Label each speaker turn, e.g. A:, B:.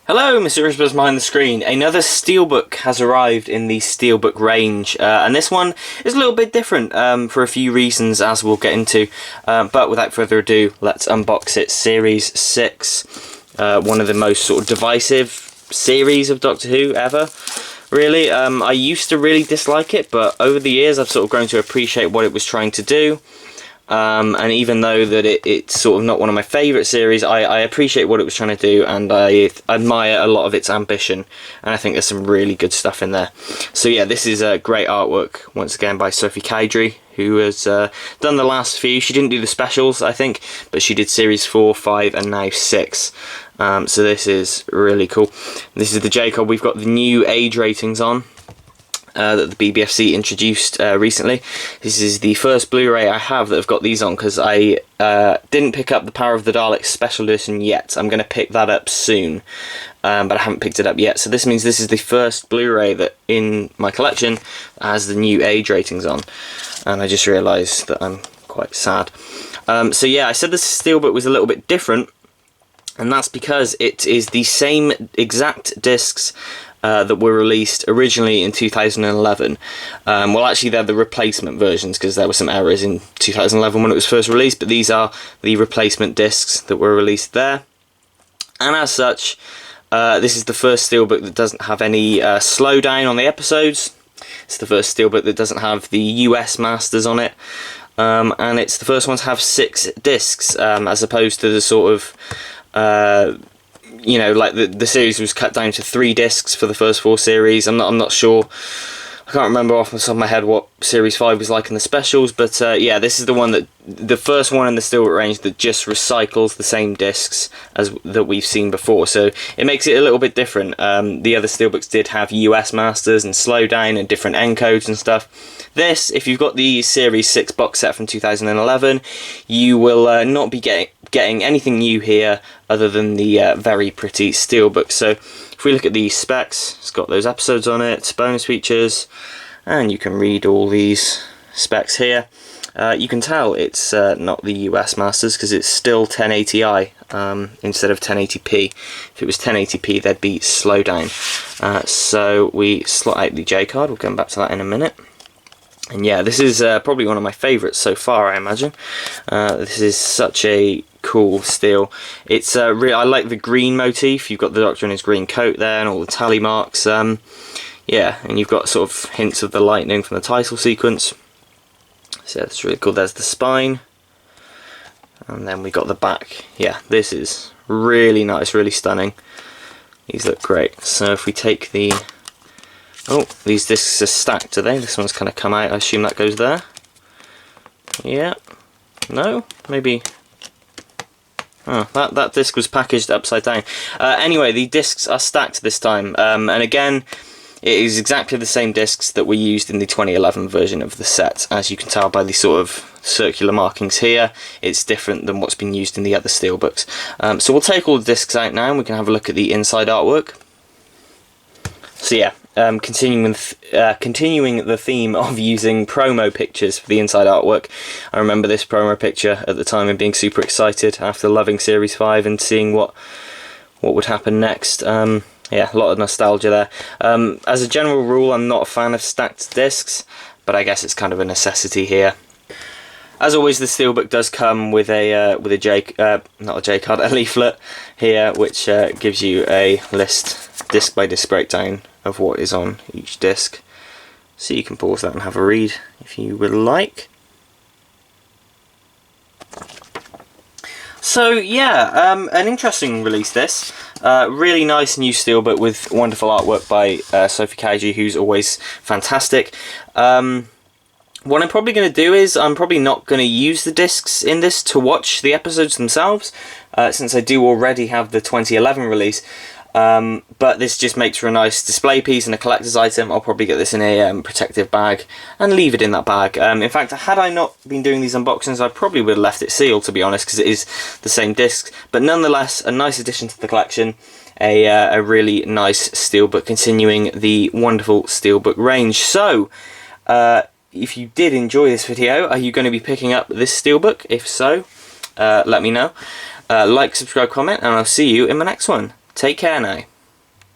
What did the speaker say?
A: Hello, Mr. Whispers behind the screen. Another Steelbook has arrived in the Steelbook range, and this one is a little bit different for a few reasons, as we'll get into. But without further ado, let's unbox it. Series 6, one of the most sort of divisive series of Doctor Who ever. Really, I used to really dislike it, but over the years I've sort of grown to appreciate what it was trying to do. And even though that it's sort of not one of my favourite series, I appreciate what it was trying to do, and I admire a lot of its ambition, and I think there's some really good stuff in there. So yeah, this is a great artwork, once again by Sophie Caidrey, who has done the last few. She didn't do the specials, I think, but she did series 4, 5 and now 6. So this is really cool. This is the J-card. We've got the new age ratings on. That the BBFC introduced recently. This is the first Blu-ray I have that have got these on, because I didn't pick up the Power of the Daleks special edition yet. I'm going to pick that up soon, but I haven't picked it up yet. So this means this is the first Blu-ray that in my collection has the new age ratings on, and I just realised that I'm quite sad. So yeah, I said this Steelbook was a little bit different, and that's because it is the same exact discs that were released originally in 2011. Well, actually they're the replacement versions, because there were some errors in 2011 when it was first released, but these are the replacement discs that were released there. And as such, this is the first Steelbook that doesn't have any slowdown on the episodes. It's the first Steelbook that doesn't have the US masters on it. And it's the first one to have 6 discs, as opposed to the sort of you know, like the series was cut down to 3 discs for the first 4 series. I'm not sure. I can't remember off the top of my head what series 5 was like in the specials, but yeah, this is the one that the first one in the Steelbook range that just recycles the same discs as that we've seen before. So it makes it a little bit different. The other Steelbooks did have US masters and slowdown and different encodes and stuff. This, if you've got the series 6 box set from 2011, you will not be getting anything new here other than the very pretty Steelbook. So if we look at the specs, it's got those episodes on it, bonus features, and you can read all these specs here. You can tell it's not the US masters, because it's still 1080i instead of 1080p. If it was 1080p, there'd be slowdown. So we slot out the J card. We'll come back to that in a minute. And yeah, this is probably one of my favourites so far, I imagine. This is such a cool steel. It's I like the green motif. You've got the Doctor in his green coat there, and all the tally marks. Yeah, and you've got sort of hints of the lightning from the title sequence. So yeah, that's really cool. There's the spine, and then we got the back. Yeah, this is really nice, really stunning. These look great. So if we take the these discs are stacked today. This one's kind of come out. I assume that goes there. Yeah. No? Maybe. Oh, that disc was packaged upside down. Anyway, the discs are stacked this time. And again, it is exactly the same discs that were used in the 2011 version of the set. As you can tell by the sort of circular markings here, it's different than what's been used in the other Steelbooks. So we'll take all the discs out now, and we can have a look at the inside artwork. So yeah, continuing the theme of using promo pictures for the inside artwork. I remember this promo picture at the time and being super excited after loving Series 5 and seeing what would happen next. Yeah, a lot of nostalgia there. As a general rule, I'm not a fan of stacked discs, but I guess it's kind of a necessity here. As always, the Steelbook does come with a not a J card, a leaflet here, which gives you a list, disc by disc breakdown of what is on each disc. So you can pause that and have a read if you would like. So yeah, an interesting release this. Really nice new Steelbook with wonderful artwork by Sophie Caidrey, who's always fantastic. What I'm probably going to do is, I'm probably not going to use the discs in this to watch the episodes themselves, since I do already have the 2011 release. But this just makes for a nice display piece and a collector's item. I'll probably get this in a protective bag and leave it in that bag. In fact, had I not been doing these unboxings, I probably would have left it sealed, to be honest, because it is the same discs. But nonetheless, a nice addition to the collection. A really nice Steelbook, continuing the wonderful Steelbook range. So, if you did enjoy this video, are you going to be picking up this Steelbook? If so, let me know. Like, subscribe, comment, and I'll see you in my next one. Take care now.